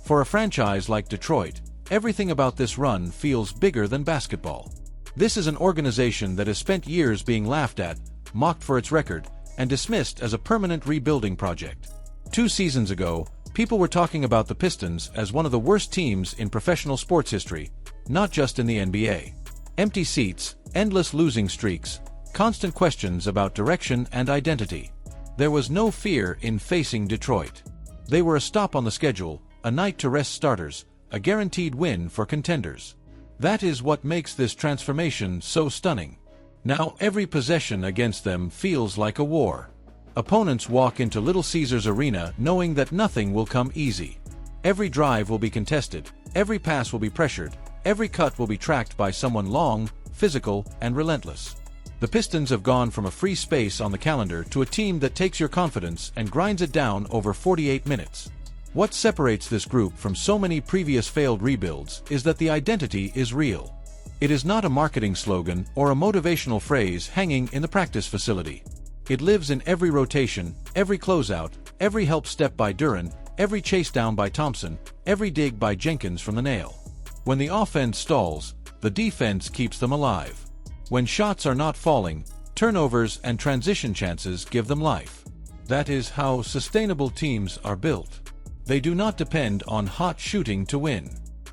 For a franchise like Detroit, everything about this run feels bigger than basketball. This is an organization that has spent years being laughed at, mocked for its record, and dismissed as a permanent rebuilding project. 2 seasons ago, people were talking about the Pistons as one of the worst teams in professional sports history, not just in the NBA. Empty seats, endless losing streaks, constant questions about direction and identity. There was no fear in facing Detroit. They were a stop on the schedule, a night to rest starters, a guaranteed win for contenders. That is what makes this transformation so stunning. Now every possession against them feels like a war. Opponents walk into Little Caesars Arena knowing that nothing will come easy. Every drive will be contested, every pass will be pressured, every cut will be tracked by someone long, physical, and relentless. The Pistons have gone from a free space on the calendar to a team that takes your confidence and grinds it down over 48 minutes. What separates this group from so many previous failed rebuilds is that the identity is real. It is not a marketing slogan or a motivational phrase hanging in the practice facility. It lives in every rotation, every closeout, every help step by Duren, every chase down by Thompson, every dig by Jenkins from the nail. When the offense stalls, the defense keeps them alive. When shots are not falling, turnovers and transition chances give them life. That is how sustainable teams are built. They do not depend on hot shooting to win.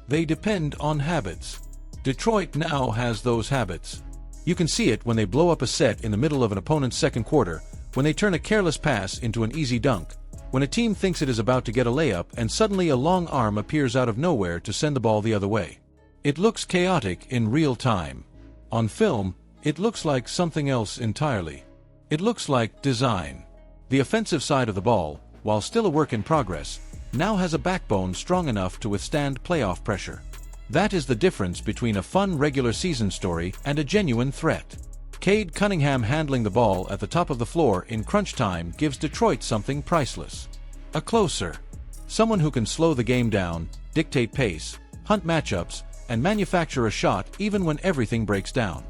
They depend on habits. Detroit now has those habits. You can see it when they blow up a set in the middle of an opponent's second quarter, when they turn a careless pass into an easy dunk, when a team thinks it is about to get a layup and suddenly a long arm appears out of nowhere to send the ball the other way. It looks chaotic in real time. On film, it looks like something else entirely. It looks like design. The offensive side of the ball, while still a work in progress, now has a backbone strong enough to withstand playoff pressure. That is the difference between a fun regular season story and a genuine threat. Cade Cunningham handling the ball at the top of the floor in crunch time gives Detroit something priceless. A closer. Someone who can slow the game down, dictate pace, hunt matchups, and manufacture a shot even when everything breaks down.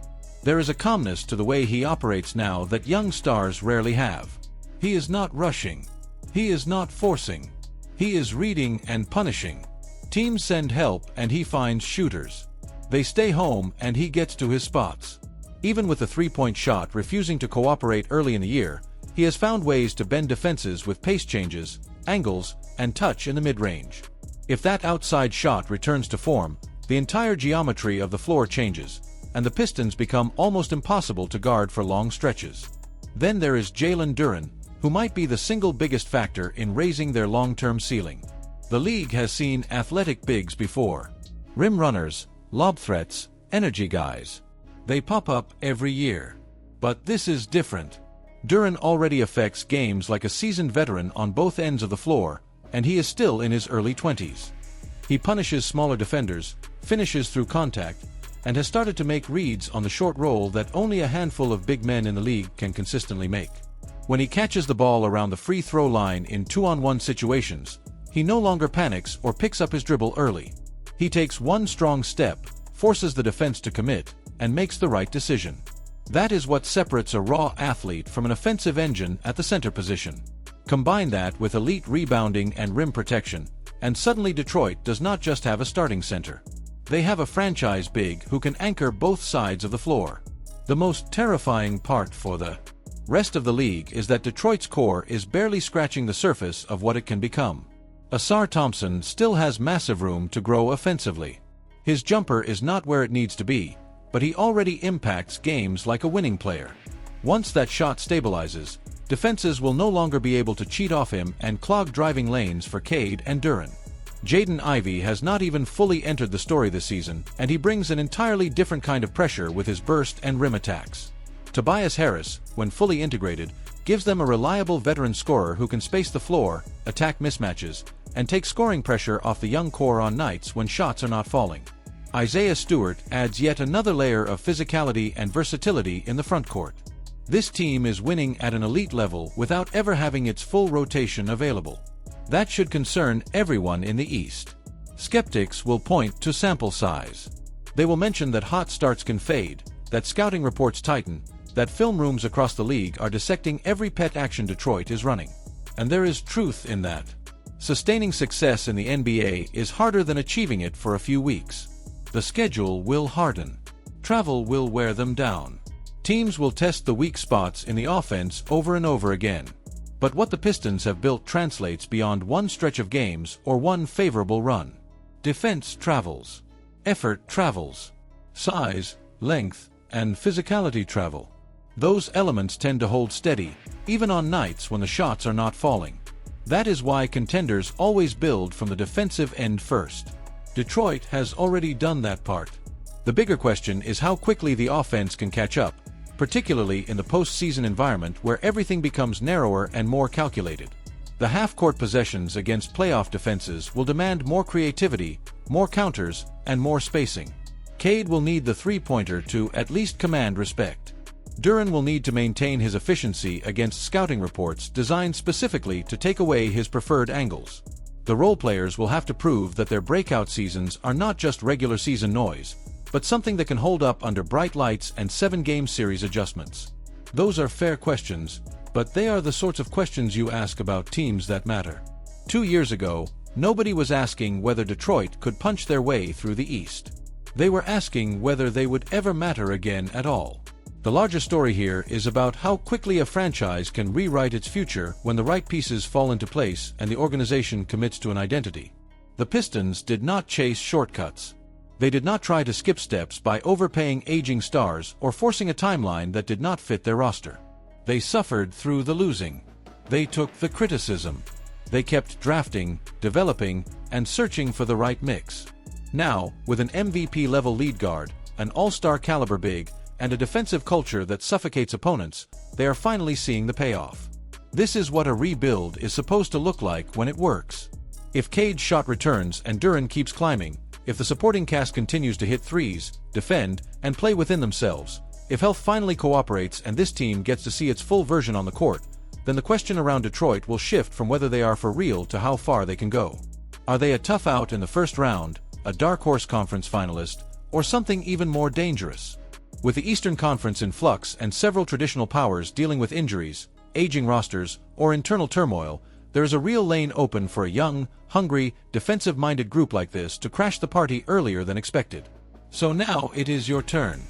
There is a calmness to the way he operates now that young stars rarely have. He is not rushing. He is not forcing. He is reading and punishing. Teams send help and he finds shooters. They stay home and he gets to his spots. Even with the three-point shot refusing to cooperate early in the year, he has found ways to bend defenses with pace changes, angles, and touch in the mid-range. If that outside shot returns to form, the entire geometry of the floor changes, and the Pistons become almost impossible to guard for long stretches. Then there is Jalen Duren, who might be the single biggest factor in raising their long-term ceiling. The league has seen athletic bigs before. Rim runners, lob threats, energy guys. They pop up every year. But this is different. Duren already affects games like a seasoned veteran on both ends of the floor, and he is still in his early 20s. He punishes smaller defenders, finishes through contact, and has started to make reads on the short roll that only a handful of big men in the league can consistently make. When he catches the ball around the free throw line in 2-on-1 situations, he no longer panics or picks up his dribble early. He takes one strong step, forces the defense to commit, and makes the right decision. That is what separates a raw athlete from an offensive engine at the center position. Combine that with elite rebounding and rim protection, and suddenly Detroit does not just have a starting center. They have a franchise big who can anchor both sides of the floor. The most terrifying part for the rest of the league is that Detroit's core is barely scratching the surface of what it can become. Ausar Thompson still has massive room to grow offensively. His jumper is not where it needs to be, but he already impacts games like a winning player. Once that shot stabilizes, defenses will no longer be able to cheat off him and clog driving lanes for Cade and Duren. Jaden Ivey has not even fully entered the story this season, and he brings an entirely different kind of pressure with his burst and rim attacks. Tobias Harris, when fully integrated, gives them a reliable veteran scorer who can space the floor, attack mismatches, and take scoring pressure off the young core on nights when shots are not falling. Isaiah Stewart adds yet another layer of physicality and versatility in the front court. This team is winning at an elite level without ever having its full rotation available. That should concern everyone in the East. Skeptics will point to sample size. They will mention that hot starts can fade, that scouting reports tighten, that film rooms across the league are dissecting every pet action Detroit is running. And there is truth in that. Sustaining success in the NBA is harder than achieving it for a few weeks. The schedule will harden. Travel will wear them down. Teams will test the weak spots in the offense over and over again. But what the Pistons have built translates beyond one stretch of games or one favorable run. Defense travels. Effort travels. Size, length, and physicality travel. Those elements tend to hold steady, even on nights when the shots are not falling. That is why contenders always build from the defensive end first. Detroit has already done that part. The bigger question is how quickly the offense can catch up, particularly in the postseason environment where everything becomes narrower and more calculated. The half-court possessions against playoff defenses will demand more creativity, more counters, and more spacing. Cade will need the three-pointer to at least command respect. Duren will need to maintain his efficiency against scouting reports designed specifically to take away his preferred angles. The role players will have to prove that their breakout seasons are not just regular season noise, but something that can hold up under bright lights and 7-game series adjustments. Those are fair questions, but they are the sorts of questions you ask about teams that matter. 2 years ago, nobody was asking whether Detroit could punch their way through the East. They were asking whether they would ever matter again at all. The larger story here is about how quickly a franchise can rewrite its future when the right pieces fall into place and the organization commits to an identity. The Pistons did not chase shortcuts. They did not try to skip steps by overpaying aging stars or forcing a timeline that did not fit their roster. They suffered through the losing. They took the criticism. They kept drafting, developing, and searching for the right mix. Now, with an MVP-level lead guard, an all-star caliber big, and a defensive culture that suffocates opponents, they are finally seeing the payoff. This is what a rebuild is supposed to look like when it works. If Cade's shot returns and Duren keeps climbing, if the supporting cast continues to hit threes, defend, and play within themselves, if health finally cooperates and this team gets to see its full version on the court, then the question around Detroit will shift from whether they are for real to how far they can go. Are they a tough out in the first round, a dark horse conference finalist, or something even more dangerous? With the Eastern Conference in flux and several traditional powers dealing with injuries, aging rosters, or internal turmoil, there is a real lane open for a young, hungry, defensive-minded group like this to crash the party earlier than expected. So now it is your turn.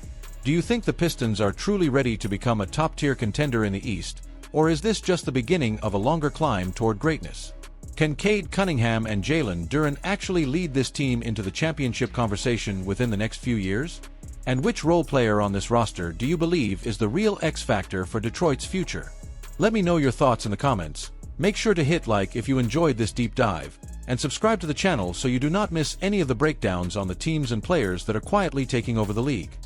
Do you think the Pistons are truly ready to become a top-tier contender in the East, or is this just the beginning of a longer climb toward greatness? Can Cade Cunningham and Jalen Duren actually lead this team into the championship conversation within the next few years? And which role player on this roster do you believe is the real X factor for Detroit's future? Let me know your thoughts in the comments. Make sure to hit like if you enjoyed this deep dive, and subscribe to the channel so you do not miss any of the breakdowns on the teams and players that are quietly taking over the league.